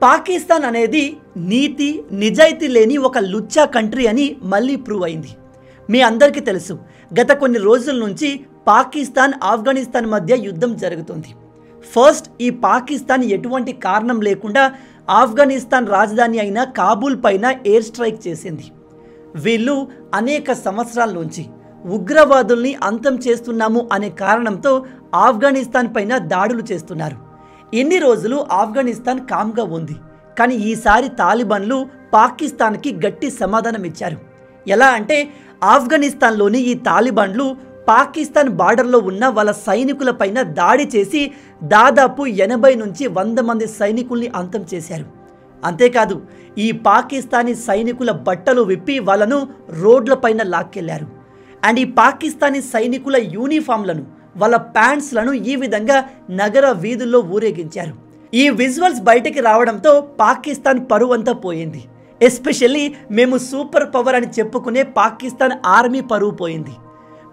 పాకిస్తాన్ అనేది నీతి నిజాయితీ లేని ఒక లుచ్చా కంట్రీ అని మళ్ళీ ప్రూవ్ అయింది. మీ అందరికీ తెలుసు, గత కొన్ని రోజుల నుంచి పాకిస్తాన్ ఆఫ్ఘనిస్తాన్ మధ్య యుద్ధం జరుగుతుంది. ఫస్ట్ ఈ పాకిస్తాన్ ఎటువంటి కారణం లేకుండా ఆఫ్ఘనిస్తాన్ రాజధాని అయిన కాబూల్ పైన ఎయిర్ స్ట్రైక్ చేసింది. వీళ్ళు అనేక సంవత్సరాల నుంచి ఉగ్రవాదుల్ని అంతం చేస్తున్నాము అనే కారణంతో ఆఫ్ఘనిస్తాన్ పైన దాడులు చేస్తున్నారు. ఇన్ని రోజులు ఆఫ్ఘనిస్తాన్ కామ్గా ఉంది. కానీ ఈసారి తాలిబాన్లు పాకిస్తాన్కి గట్టి సమాధానం ఇచ్చారు. ఎలా అంటే ఆఫ్ఘనిస్తాన్లోని ఈ తాలిబాన్లు పాకిస్తాన్ బార్డర్లో ఉన్న వాళ్ళ సైనికుల పైన దాడి చేసి దాదాపు 80 నుంచి 100 మంది సైనికుల్ని అంతం చేశారు. అంతేకాదు ఈ పాకిస్తానీ సైనికుల బట్టలు విప్పి వాళ్ళను రోడ్లపైన లాక్కెళ్లారు. అండ్ ఈ పాకిస్తానీ సైనికుల యూనిఫామ్లను వాళ్ళ ప్యాంట్స్లను ఈ విధంగా నగర వీధుల్లో ఊరేగించారు. ఈ విజువల్స్ బయటికి రావడంతో పాకిస్తాన్ పరువంతా పోయింది. ఎస్పెషల్లీ మేము సూపర్ పవర్ అని చెప్పుకునే పాకిస్తాన్ ఆర్మీ పరువు పోయింది.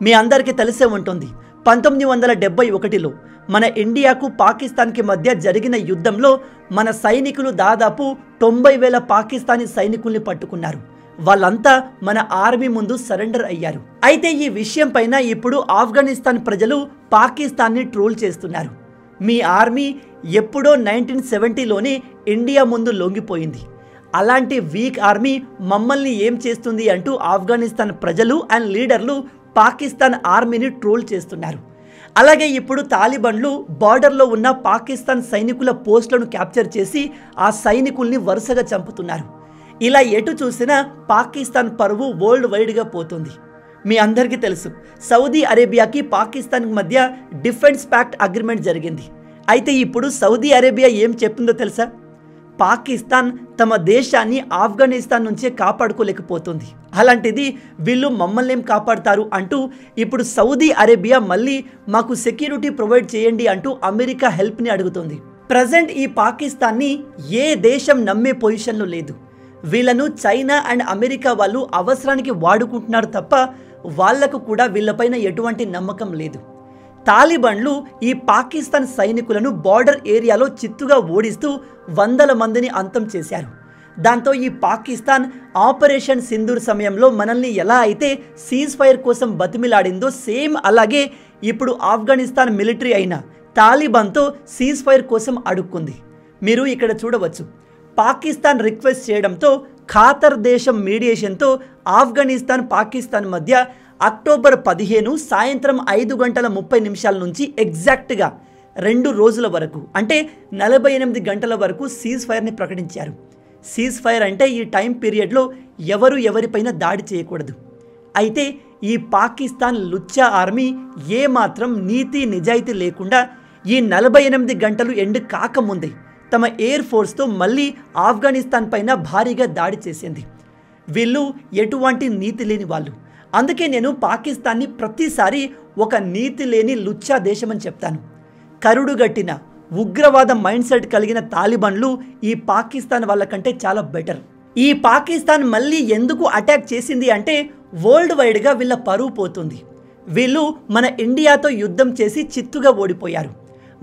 మీ అందరికీ తెలిసే ఉంటుంది, 1971లో మన ఇండియాకు పాకిస్తాన్కి మధ్య జరిగిన యుద్ధంలో మన సైనికులు దాదాపు 90,000 పాకిస్తానీ సైనికుల్ని పట్టుకున్నారు. వాళ్ళంతా మన ఆర్మీ ముందు సరెండర్ అయ్యారు. అయితే ఈ విషయం పైన ఇప్పుడు ఆఫ్ఘనిస్తాన్ ప్రజలు పాకిస్తాన్ని ట్రోల్ చేస్తున్నారు. మీ ఆర్మీ ఎప్పుడో 1970లోనే ఇండియా ముందు లొంగిపోయింది. అలాంటి వీక్ ఆర్మీ మమ్మల్ని ఏం చేస్తుంది అంటూ ఆఫ్ఘనిస్తాన్ ప్రజలు అండ్ లీడర్లు పాకిస్తాన్ ఆర్మీని ట్రోల్ చేస్తున్నారు. అలాగే ఇప్పుడు తాలిబాన్లు బార్డర్లో ఉన్న పాకిస్తాన్ సైనికుల పోస్టులను క్యాప్చర్ చేసి ఆ సైనికుల్ని వరుసగా చంపుతున్నారు. ఇలా ఎటు చూసినా పాకిస్తాన్ పరువు వరల్డ్ వైడ్గా పోతుంది. మీ అందరికీ తెలుసు, సౌదీ అరేబియాకి పాకిస్తాన్కి మధ్య డిఫెన్స్ ప్యాక్ట్ అగ్రిమెంట్ జరిగింది. అయితే ఇప్పుడు సౌదీ అరేబియా ఏం చెప్పిందో తెలుసా? పాకిస్తాన్ తమ దేశాన్ని ఆఫ్ఘనిస్తాన్ నుంచే కాపాడుకోలేకపోతుంది, అలాంటిది వీళ్ళు మమ్మల్ని ఏం కాపాడుతారు అంటూ ఇప్పుడు సౌదీ అరేబియా మళ్ళీ మాకు సెక్యూరిటీ ప్రొవైడ్ చేయండి అంటూ అమెరికా హెల్ప్ని అడుగుతుంది. ప్రజెంట్ ఈ పాకిస్తాన్ని ఏ దేశం నమ్మే పొజిషన్లో లేదు. వీళ్ళను చైనా అండ్ అమెరికా వాళ్ళు అవసరానికి వాడుకుంటున్నారు తప్ప వాళ్లకు కూడా వీళ్ళపైన ఎటువంటి నమ్మకం లేదు. తాలిబాన్లు ఈ పాకిస్తాన్ సైనికులను బార్డర్ ఏరియాలో చిత్తుగా ఓడిస్తూ 100 మందిని అంతం చేశారు. దాంతో ఈ పాకిస్తాన్ ఆపరేషన్ సింధూర్ సమయంలో మనల్ని ఎలా అయితే సీజ్ ఫైర్ కోసం బతిమిలాడిందో సేమ్ అలాగే ఇప్పుడు ఆఫ్ఘనిస్తాన్ మిలిటరీ అయిన తాలిబాన్తో సీజ్ ఫైర్ కోసం అడుక్కుంది. మీరు ఇక్కడ చూడవచ్చు, పాకిస్తాన్ రిక్వెస్ట్ చేయడంతో ఖాతర్ దేశం మీడియేషన్తో ఆఫ్ఘనిస్తాన్ పాకిస్తాన్ మధ్య అక్టోబర్ 15 సాయంత్రం 5:30 నుంచి ఎగ్జాక్ట్గా 2 రోజుల వరకు అంటే 48 గంటల వరకు సీజ్ ఫైర్ని ప్రకటించారు. సీజ్ ఫైర్ అంటే ఈ టైం పీరియడ్లో ఎవరు ఎవరిపైన దాడి చేయకూడదు. అయితే ఈ పాకిస్తాన్ లుచ్చా ఆర్మీ ఏమాత్రం నీతి నిజాయితీ లేకుండా ఈ 48 గంటలు ఎండ్ కాకముందే తమ ఎయిర్ ఫోర్స్తో మళ్ళీ ఆఫ్ఘనిస్తాన్ పైన భారీగా దాడి చేసింది. వీళ్ళు ఎటువంటి నీతి లేని వాళ్ళు. అందుకే నేను పాకిస్తాన్ని ప్రతిసారి ఒక నీతి లేని లుచ్చా దేశం అని చెప్తాను. కరుడుగట్టిన ఉగ్రవాద మైండ్ సెట్ కలిగిన తాలిబాన్లు ఈ పాకిస్తాన్ వాళ్ళకంటే చాలా బెటర్. ఈ పాకిస్తాన్ మళ్ళీ ఎందుకు అటాక్ చేసింది అంటే వరల్డ్ వైడ్గా వీళ్ళ పరువు పోతుంది. వీళ్ళు మన ఇండియాతో యుద్ధం చేసి చిత్తుగా ఓడిపోయారు.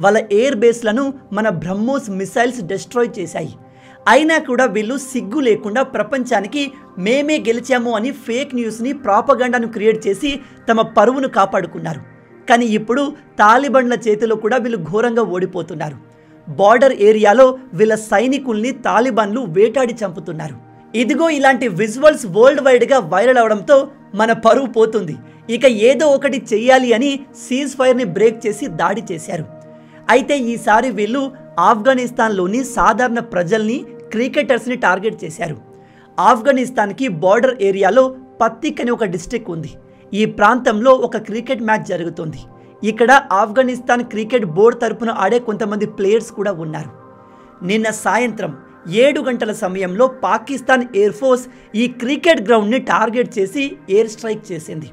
వాళ్ళ ఎయిర్ బేస్లను మన బ్రహ్మోస్ మిసైల్స్ డిస్ట్రాయ్ చేశాయి. అయినా కూడా వీళ్ళు సిగ్గు లేకుండా ప్రపంచానికి మేమే గెలిచాము అని ఫేక్ న్యూస్ని ప్రాపగండాను క్రియేట్ చేసి తమ పరువును కాపాడుకున్నారు. కానీ ఇప్పుడు తాలిబాన్ల చేతిలో కూడా వీళ్ళు ఘోరంగా ఓడిపోతున్నారు. బార్డర్ ఏరియాలో వీళ్ళ సైనికుల్ని తాలిబాన్లు వేటాడి చంపుతున్నారు. ఇదిగో ఇలాంటి విజువల్స్ వరల్డ్ వైడ్గా వైరల్ అవడంతో మన పరువు పోతుంది. ఇక ఏదో ఒకటి చెయ్యాలి అని సీజ్ ఫైర్ని బ్రేక్ చేసి దాడి చేశారు. అయితే ఈసారి వీళ్ళు ఆఫ్ఘనిస్తాన్లోని సాధారణ ప్రజల్ని క్రికెటర్స్ని టార్గెట్ చేశారు. ఆఫ్ఘనిస్తాన్కి బార్డర్ ఏరియాలో పత్తిక్ అనే ఒక డిస్ట్రిక్ట్ ఉంది. ఈ ప్రాంతంలో ఒక క్రికెట్ మ్యాచ్ జరుగుతుంది. ఇక్కడ ఆఫ్ఘనిస్తాన్ క్రికెట్ బోర్డు తరపున ఆడే కొంతమంది ప్లేయర్స్ కూడా ఉన్నారు. నిన్న సాయంత్రం 7 గంటల సమయంలో పాకిస్తాన్ ఎయిర్ ఫోర్స్ ఈ క్రికెట్ గ్రౌండ్ని టార్గెట్ చేసి ఎయిర్ స్ట్రైక్ చేసింది.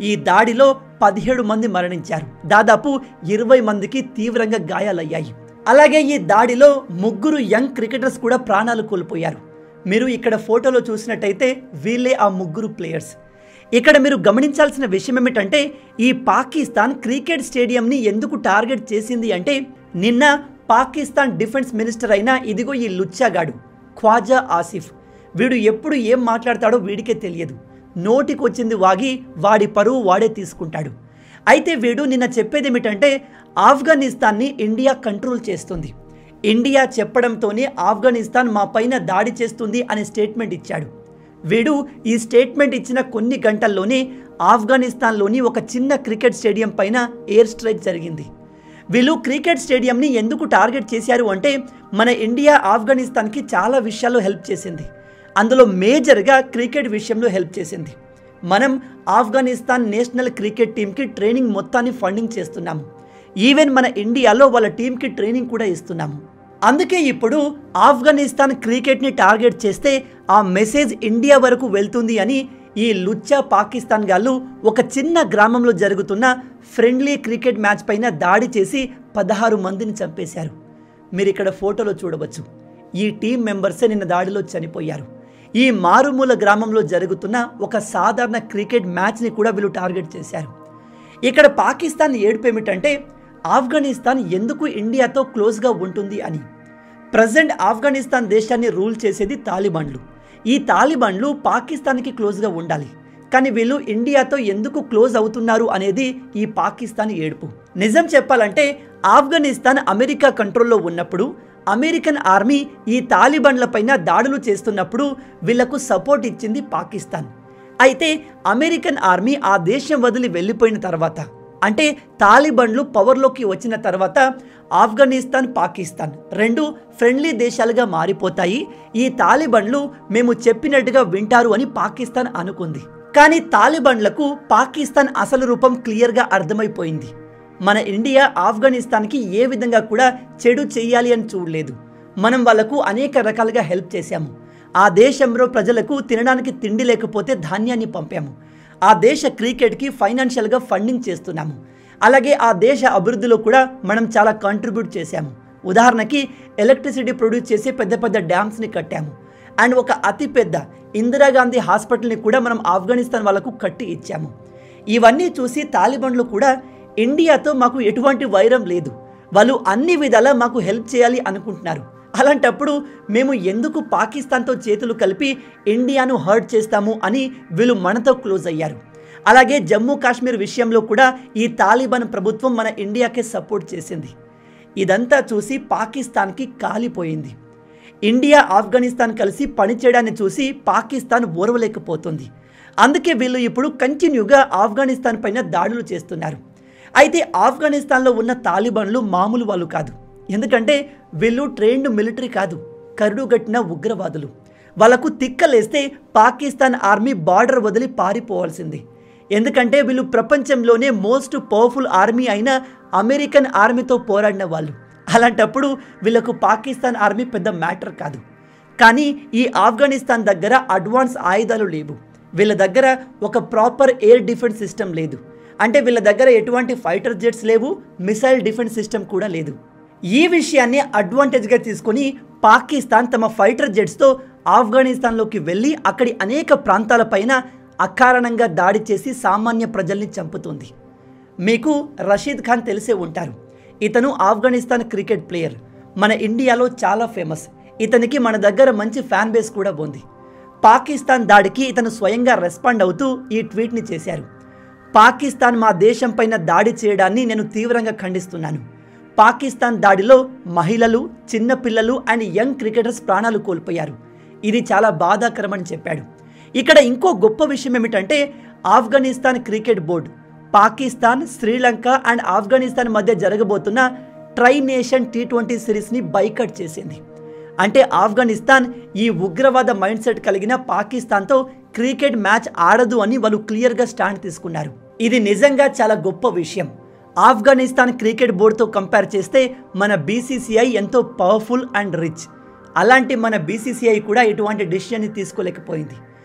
ఈ దాడిలో 17 మంది మరణించారు. దాదాపు 20 మందికి తీవ్రంగా గాయాలయ్యాయి. అలాగే ఈ దాడిలో 3 యంగ్ క్రికెటర్స్ కూడా ప్రాణాలు కోల్పోయారు. మీరు ఇక్కడ ఫోటోలో చూసినట్టయితే వీళ్ళే ఆ 3 ప్లేయర్స్. ఇక్కడ మీరు గమనించాల్సిన విషయం ఏమిటంటే ఈ పాకిస్తాన్ క్రికెట్ స్టేడియంని ఎందుకు టార్గెట్ చేసింది అంటే నిన్న పాకిస్తాన్ డిఫెన్స్ మినిస్టర్ అయిన ఇదిగో ఈ లుచ్చాగాడు ఖ్వాజా ఆసిఫ్. వీడు ఎప్పుడు ఏం మాట్లాడతాడో వీడికే తెలియదు. నోటికొచ్చింది వాగి వాడి పరువు వాడే తీసుకుంటాడు. అయితే వీడు నిన్న చెప్పేది ఏమిటంటే ఆఫ్ఘనిస్తాన్ని ఇండియా కంట్రోల్ చేస్తుంది, ఇండియా చెప్పడంతోనే ఆఫ్ఘనిస్తాన్ మా పైన దాడి చేస్తుంది అనే స్టేట్మెంట్ ఇచ్చాడు. వీడు ఈ స్టేట్మెంట్ ఇచ్చిన కొన్ని గంటల్లోనే ఆఫ్ఘనిస్తాన్లోని ఒక చిన్న క్రికెట్ స్టేడియం పైన ఎయిర్ స్ట్రైక్ జరిగింది. వీళ్ళు క్రికెట్ స్టేడియంని ఎందుకు టార్గెట్ చేశారు అంటే మన ఇండియా ఆఫ్ఘనిస్తాన్కి చాలా విషయాల్లో హెల్ప్ చేసింది. అందులో మేజర్గా క్రికెట్ విషయంలో హెల్ప్ చేసింది. మనం ఆఫ్ఘనిస్తాన్ నేషనల్ క్రికెట్ టీంకి ట్రైనింగ్ మొత్తాన్ని ఫండింగ్ చేస్తున్నాము. ఈవెన్ మన ఇండియాలో వాళ్ళ టీంకి ట్రైనింగ్ కూడా ఇస్తున్నాము. అందుకే ఇప్పుడు ఆఫ్ఘనిస్తాన్ క్రికెట్ని టార్గెట్ చేస్తే ఆ మెసేజ్ ఇండియా వరకు వెళ్తుంది అని ఈ లుచ్చా పాకిస్తాన్ గాళ్ళు ఒక చిన్న గ్రామంలో జరుగుతున్న ఫ్రెండ్లీ క్రికెట్ మ్యాచ్ పైన దాడి చేసి 16 మందిని చంపేశారు. మీరు ఇక్కడ ఫోటోలో చూడవచ్చు. ఈ టీం మెంబర్సే నిన్న దాడిలో చనిపోయారు. ఈ మారుమూల గ్రామంలో జరుగుతున్న ఒక సాధారణ క్రికెట్ మ్యాచ్ని కూడా వీళ్ళు టార్గెట్ చేశారు. ఇక్కడ పాకిస్తాన్ ఏడుపు ఏమిటంటే ఆఫ్ఘనిస్తాన్ ఎందుకు ఇండియాతో క్లోజ్గా ఉంటుంది అని. ప్రజెంట్ ఆఫ్ఘనిస్తాన్ దేశాన్ని రూల్ చేసేది తాలిబాన్లు. ఈ తాలిబాన్లు పాకిస్తాన్కి క్లోజ్గా ఉండాలి, కానీ వీళ్ళు ఇండియాతో ఎందుకు క్లోజ్ అవుతున్నారు అనేది ఈ పాకిస్తాన్ ఏడుపు. నిజం చెప్పాలంటే ఆఫ్ఘనిస్తాన్ అమెరికా కంట్రోల్లో ఉన్నప్పుడు అమెరికన్ ఆర్మీ ఈ తాలిబాన్ల పైన దాడులు చేస్తున్నప్పుడు వీళ్లకు సపోర్ట్ ఇచ్చింది పాకిస్తాన్. అయితే అమెరికన్ ఆర్మీ ఆ దేశం వదిలి వెళ్ళిపోయిన తర్వాత, అంటే తాలిబాన్లు పవర్లోకి వచ్చిన తర్వాత ఆఫ్ఘనిస్తాన్ పాకిస్తాన్ రెండు ఫ్రెండ్లీ దేశాలుగా మారిపోతాయి. ఈ తాలిబాన్లు మేము చెప్పినట్టుగా వింటారు అని పాకిస్తాన్ అనుకుంది. కానీ తాలిబాన్లకు పాకిస్తాన్ అసలు రూపం క్లియర్గా అర్థమైపోయింది. మన ఇండియా ఆఫ్ఘనిస్తాన్కి ఏ విధంగా కూడా చెడు చెయ్యాలి అని చూడలేదు. మనం వాళ్లకు అనేక రకాలుగా హెల్ప్ చేశాము. ఆ దేశంలో ప్రజలకు తినడానికి తిండి లేకపోతే ధాన్యాన్ని పంపాము. ఆ దేశ క్రికెట్కి ఫైనాన్షియల్గా ఫండింగ్ చేస్తున్నాము. అలాగే ఆ దేశ అభివృద్ధిలో కూడా మనం చాలా కాంట్రిబ్యూట్ చేశాము. ఉదాహరణకి ఎలక్ట్రిసిటీ ప్రొడ్యూస్ చేసే పెద్ద పెద్ద డ్యామ్స్ని కట్టాము. అండ్ ఒక అతిపెద్ద ఇందిరాగాంధీ హాస్పిటల్ని కూడా మనం ఆఫ్ఘనిస్తాన్ వాళ్ళకు కట్టి ఇచ్చాము. ఇవన్నీ చూసి తాలిబాన్లు కూడా ఇండియాతో మాకు ఎటువంటి వైరం లేదు, వాళ్ళు అన్ని విధాలా మాకు హెల్ప్ చేయాలి అనుకుంటున్నారు. అలాంటప్పుడు మేము ఎందుకు పాకిస్తాన్తో చేతులు కలిపి ఇండియాను హర్ట్ చేస్తాము అని వీళ్ళు మనతో క్లోజ్ అయ్యారు. అలాగే జమ్మూ కాశ్మీర్ విషయంలో కూడా ఈ తాలిబాన్ ప్రభుత్వం మన ఇండియాకే సపోర్ట్ చేసింది. ఇదంతా చూసి పాకిస్తాన్కి కాలిపోయింది. ఇండియా ఆఫ్ఘనిస్తాన్ కలిసి పనిచేయడాన్ని చూసి పాకిస్తాన్ ఓర్వలేకపోతుంది. అందుకే వీళ్ళు ఇప్పుడు కంటిన్యూగా ఆఫ్ఘనిస్తాన్ పైన దాడులు చేస్తున్నారు. అయితే ఆఫ్ఘనిస్తాన్లో ఉన్న తాలిబాన్లు మామూలు వాళ్ళు కాదు. ఎందుకంటే వీళ్ళు ట్రైన్డ్ మిలిటరీ కాదు, కరుడుగట్టిన ఉగ్రవాదులు. వాళ్ళకు తిక్కలేస్తే పాకిస్తాన్ ఆర్మీ బార్డర్ వదిలి పారిపోవాల్సింది. ఎందుకంటే వీళ్ళు ప్రపంచంలోనే మోస్ట్ పవర్ఫుల్ ఆర్మీ అయిన అమెరికన్ ఆర్మీతో పోరాడిన వాళ్ళు. అలాంటప్పుడు వీళ్ళకు పాకిస్తాన్ ఆర్మీ పెద్ద మ్యాటర్ కాదు. కానీ ఈ ఆఫ్ఘనిస్తాన్ దగ్గర అడ్వాన్స్ ఆయుధాలు లేవు. వీళ్ళ దగ్గర ఒక ప్రాపర్ ఎయిర్ డిఫెన్స్ సిస్టమ్ లేదు. అంటే వీళ్ళ దగ్గర ఎటువంటి ఫైటర్ జెట్స్ లేవు, మిసైల్ డిఫెన్స్ సిస్టమ్ కూడా లేదు. ఈ విషయాన్ని అడ్వాంటేజ్గా తీసుకొని పాకిస్తాన్ తమ ఫైటర్ జెట్స్తో ఆఫ్ఘనిస్తాన్లోకి వెళ్ళి అక్కడి అనేక ప్రాంతాలపైన అకారణంగా దాడి చేసి సామాన్య ప్రజల్ని చంపుతుంది. మీకు రషీద్ ఖాన్ తెలిసే ఉంటారు. ఇతను ఆఫ్ఘనిస్తాన్ క్రికెట్ ప్లేయర్, మన ఇండియాలో చాలా ఫేమస్. ఇతనికి మన దగ్గర మంచి ఫ్యాన్ బేస్ కూడా ఉంది. పాకిస్తాన్ దాడికి ఇతను స్వయంగా రెస్పాండ్ అవుతూ ఈ ట్వీట్ని చేశారు. పాకిస్తాన్ మా దేశం పైన దాడి చేయడాన్ని నేను తీవ్రంగా ఖండిస్తున్నాను. పాకిస్తాన్ దాడిలో మహిళలు, చిన్నపిల్లలు అండ్ యంగ్ క్రికెటర్స్ ప్రాణాలు కోల్పోయారు. ఇది చాలా బాధాకరమని చెప్పాడు. ఇక్కడ ఇంకో గొప్ప విషయం ఏమిటంటే Afghanistan cricket board Pakistan, Sri Lanka and Afghanistan మధ్య జరగబోతున్న ట్రై నేషన్ T20 సిరీస్ని బైకట్ చేసింది. అంటే ఆఫ్ఘనిస్తాన్ ఈ ఉగ్రవాద మైండ్ సెట్ కలిగిన పాకిస్తాన్తో క్రికెట్ మ్యాచ్ ఆడదు అని వాళ్ళు క్లియర్గా స్టాండ్ తీసుకున్నారు. ఇది నిజంగా చాలా గొప్ప విషయం. ఆఫ్ఘనిస్తాన్ క్రికెట్ బోర్డుతో కంపేర్ చేస్తే మన BCCI ఎంతో పవర్ఫుల్ అండ్ రిచ్. అలాంటి మన BCCI కూడా ఇటువంటి డిసిషన్ని తీసుకోలేకపోయింది.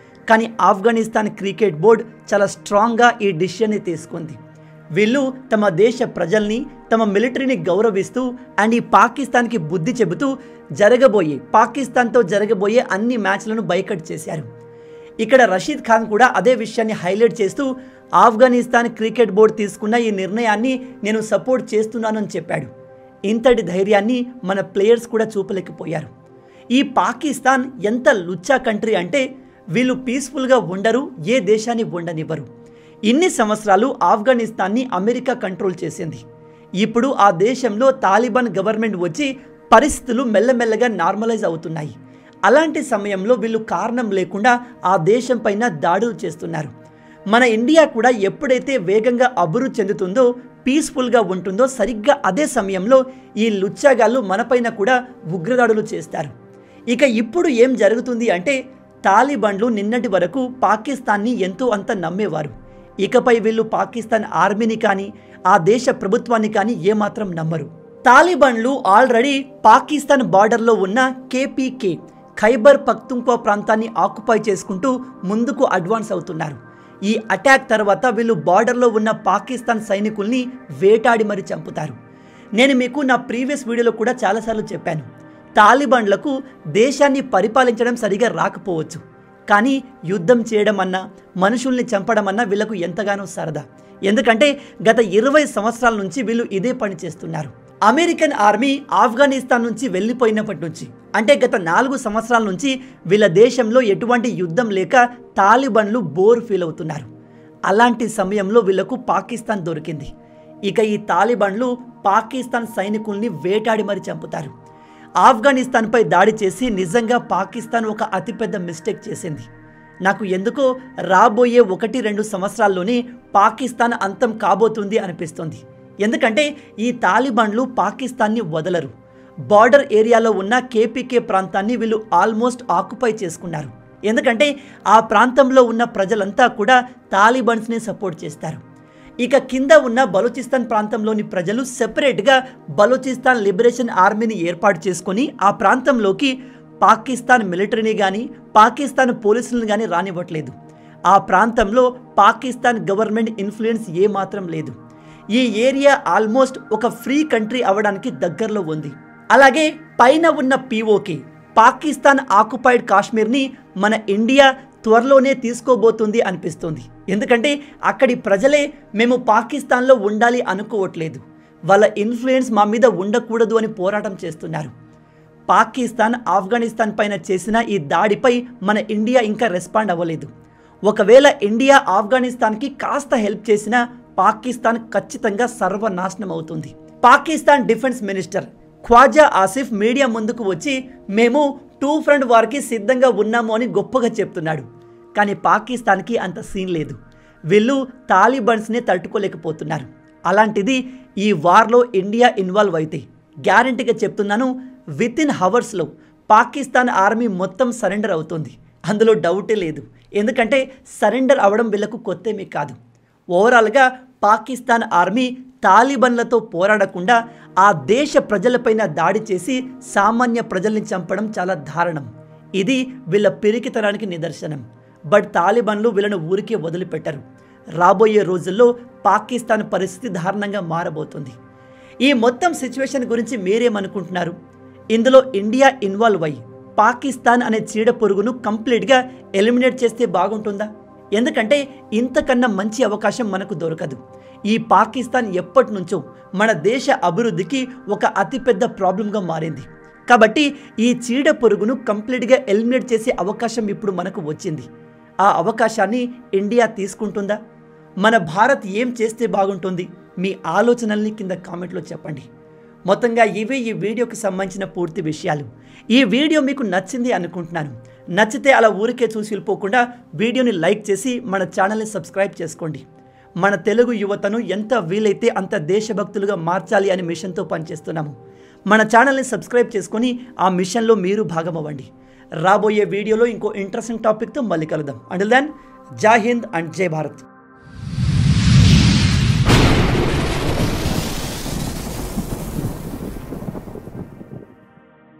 కానీ ఆఫ్ఘనిస్తాన్ క్రికెట్ బోర్డు చాలా స్ట్రాంగ్గా ఈ డిసిషన్ని తీసుకుంది. వీళ్ళు తమ దేశ ప్రజల్ని, తమ మిలిటరీని గౌరవిస్తూ అండ్ ఈ పాకిస్తాన్కి బుద్ధి చెబుతూ పాకిస్తాన్తో జరగబోయే అన్ని మ్యాచ్లను బైకట్ చేశారు. ఇక్కడ రషీద్ ఖాన్ కూడా అదే విషయాన్ని హైలైట్ చేస్తూ ఆఫ్ఘనిస్తాన్ క్రికెట్ బోర్డు తీసుకున్న ఈ నిర్ణయాన్ని నేను సపోర్ట్ చేస్తున్నానని చెప్పాడు. ఇంతటి ధైర్యాన్ని మన ప్లేయర్స్ కూడా చూపలేకపోయారు. ఈ పాకిస్తాన్ ఎంత లుచ్చా కంట్రీ అంటే వీళ్ళు పీస్ఫుల్గా ఉండరు, ఏ దేశాన్ని ఉండనివ్వరు. ఇన్ని సంవత్సరాలు ఆఫ్ఘనిస్తాన్ని అమెరికా కంట్రోల్ చేసింది. ఇప్పుడు ఆ దేశంలో తాలిబాన్ గవర్నమెంట్ వచ్చి పరిస్థితులు మెల్లమెల్లగా నార్మలైజ్ అవుతున్నాయి. అలాంటి సమయంలో వీళ్ళు కారణం లేకుండా ఆ దేశం పైన దాడులు చేస్తున్నారు. మన ఇండియా కూడా ఎప్పుడైతే వేగంగా అభివృద్ధి చెందుతుందో, పీస్ఫుల్గా ఉంటుందో, సరిగ్గా అదే సమయంలో ఈ లుచ్చాగాళ్ళు మనపైన కూడా ఉగ్రదాడులు చేస్తారు. ఇక ఇప్పుడు ఏం జరుగుతుంది అంటే తాలిబాన్లు నిన్నటి వరకు పాకిస్తాన్ని ఎంతో అంత నమ్మేవారు. ఇకపై వీళ్ళు పాకిస్తాన్ ఆర్మీని కానీ ఆ దేశ ప్రభుత్వాన్ని కానీ ఏమాత్రం నమ్మరు. తాలిబాన్లు ఆల్రెడీ పాకిస్తాన్ బార్డర్లో ఉన్న కేపీకే ఖైబర్ పఖ్తుంఖ్వా ప్రాంతాన్ని ఆక్యుపై చేసుకుంటూ ముందుకు అడ్వాన్స్ అవుతున్నారు. ఈ అటాక్ తర్వాత వీళ్ళు బార్డర్లో ఉన్న పాకిస్తాన్ సైనికుల్ని వేటాడి మరి చంపుతారు. నేను మీకు నా ప్రీవియస్ వీడియోలో కూడా చాలాసార్లు చెప్పాను, తాలిబాన్లకు దేశాన్ని పరిపాలించడం సరిగా రాకపోవచ్చు, కానీ యుద్ధం చేయడం అన్నా మనుషుల్ని చంపడం అన్నా వీళ్ళకు ఎంతగానో సరదా. ఎందుకంటే గత 20 సంవత్సరాల నుంచి వీళ్ళు ఇదే పని చేస్తున్నారు. అమెరికన్ ఆర్మీ ఆఫ్ఘనిస్తాన్ నుంచి వెళ్ళిపోయినప్పటి నుంచి, అంటే గత 4 సంవత్సరాల నుంచి వీళ్ళ దేశంలో ఎటువంటి యుద్ధం లేక తాలిబాన్లు బోర్ ఫీల్ అవుతున్నారు. అలాంటి సమయంలో వీళ్లకు పాకిస్తాన్ దొరికింది. ఇక ఈ తాలిబాన్లు పాకిస్తాన్ సైనికుల్ని వేటాడి మరి చంపుతారు. ఆఫ్ఘనిస్తాన్పై దాడి చేసి నిజంగా పాకిస్తాన్ ఒక అతిపెద్ద మిస్టేక్ చేసింది. నాకు ఎందుకో రాబోయే 1-2 సంవత్సరాల్లోనే పాకిస్తాన్ అంతం కాబోతుంది అనిపిస్తుంది. ఎందుకంటే ఈ తాలిబాన్లు పాకిస్తాన్ని వదలరు. బార్డర్ ఏరియాలో ఉన్న కేపీకే ప్రాంతాన్ని వీళ్ళు ఆల్మోస్ట్ ఆక్యుపై చేసుకున్నారు. ఎందుకంటే ఆ ప్రాంతంలో ఉన్న ప్రజలంతా కూడా తాలిబాన్స్ని సపోర్ట్ చేస్తారు. ఇక కింద ఉన్న బలూచిస్తాన్ ప్రాంతంలోని ప్రజలు సెపరేట్గా బలూచిస్తాన్ లిబరేషన్ ఆర్మీని ఏర్పాటు చేసుకొని ఆ ప్రాంతంలోకి పాకిస్తాన్ మిలిటరీని కానీ పాకిస్తాన్ పోలీసులను కానీ రానివ్వట్లేదు. ఆ ప్రాంతంలో పాకిస్తాన్ గవర్నమెంట్ ఇన్ఫ్లుయెన్స్ ఏమాత్రం లేదు. ఈ ఏరియా ఆల్మోస్ట్ ఒక ఫ్రీ కంట్రీ అవ్వడానికి దగ్గరలో ఉంది. అలాగే పైన ఉన్న పీఓకే పాకిస్తాన్ ఆక్యుపైడ్ కాశ్మీర్ని మన ఇండియా త్వరలోనే తీసుకోబోతుంది అనిపిస్తుంది. ఎందుకంటే అక్కడి ప్రజలే మేము పాకిస్తాన్లో ఉండాలి అనుకోవట్లేదు, వాళ్ళ ఇన్ఫ్లుయెన్స్ మా మీద ఉండకూడదు అని పోరాటం చేస్తున్నారు. పాకిస్తాన్ ఆఫ్ఘనిస్తాన్ పైన చేసిన ఈ దాడిపై మన ఇండియా ఇంకా రెస్పాండ్ అవ్వలేదు. ఒకవేళ ఇండియా ఆఫ్ఘనిస్తాన్కి కాస్త హెల్ప్ చేసినా పాకిస్తాన్ ఖచ్చితంగా సర్వనాశనం అవుతుంది. Pakistan defence minister Khawaja Asif media ముందుకు వచ్చి మేము 2 ఫ్రంట్ వార్కి సిద్ధంగా ఉన్నాము అని గొప్పగా చెప్తున్నాడు. కానీ పాకిస్తాన్కి అంత సీన్ లేదు. వీళ్ళు తాలిబాన్స్ని తట్టుకోలేకపోతున్నారు. అలాంటిది ఈ వార్లో ఇండియా ఇన్వాల్వ్ అయితే గ్యారంటీగా చెప్తున్నాను, వితిన్ హవర్స్లో పాకిస్తాన్ ఆర్మీ మొత్తం సరెండర్ అవుతుంది. అందులో డౌటే లేదు. ఎందుకంటే సరెండర్ అవ్వడం వీళ్ళకు కొత్తేమీ కాదు. ఓవరాల్గా పాకిస్తాన్ ఆర్మీ తాలిబాన్లతో పోరాడకుండా ఆ దేశ ప్రజలపైన దాడి చేసి సామాన్య ప్రజల్ని చంపడం చాలా దారుణం. ఇది వీళ్ళ పిరికితనానికి నిదర్శనం. బట్ తాలిబాన్లు వీళ్ళను ఊరికే వదిలిపెట్టరు. రాబోయే రోజుల్లో పాకిస్తాన్ పరిస్థితి దారుణంగా మారబోతుంది. ఈ మొత్తం సిచ్యువేషన్ గురించి మీరేమనుకుంటున్నారు? ఇందులో ఇండియా ఇన్వాల్వ్ అయ్యి పాకిస్తాన్ అనే చీడ పురుగును కంప్లీట్గా ఎలిమినేట్ చేస్తే బాగుంటుందా? ఎందుకంటే ఇంతకన్నా మంచి అవకాశం మనకు దొరకదు. ఈ పాకిస్తాన్ ఎప్పటి నుంచో మన దేశ అభివృద్ధికి ఒక అతిపెద్ద ప్రాబ్లంగా మారింది. కాబట్టి ఈ చీడ పురుగును కంప్లీట్గా ఎలిమినేట్ చేసే అవకాశం ఇప్పుడు మనకు వచ్చింది. ఆ అవకాశాన్ని ఇండియా తీసుకుంటుందా? మన భారత్ ఏం చేస్తే బాగుంటుంది? మీ ఆలోచనల్ని కింద కామెంట్లో చెప్పండి. మొత్తంగా ఇవే ఈ వీడియోకి సంబంధించిన పూర్తి విషయాలు. ఈ వీడియో మీకు నచ్చింది అనుకుంటున్నాను. నచ్చితే అలా ఊరికే చూసి వెళ్ళిపోకుండా వీడియోని లైక్ చేసి మన ఛానల్ని సబ్స్క్రైబ్ చేసుకోండి. మన తెలుగు యువతను ఎంత వీలైతే అంత దేశభక్తులుగా మార్చాలి అనే మిషన్తో పనిచేస్తున్నాము. మన ఛానల్ని సబ్స్క్రైబ్ చేసుకొని ఆ మిషన్లో మీరు భాగమవ్వండి. రాబోయే వీడియోలో ఇంకో ఇంట్రెస్టింగ్ టాపిక్తో మళ్ళీ కలుద్దాం. అంటిల్ దెన్, జై హింద్ అండ్ జై భారత్.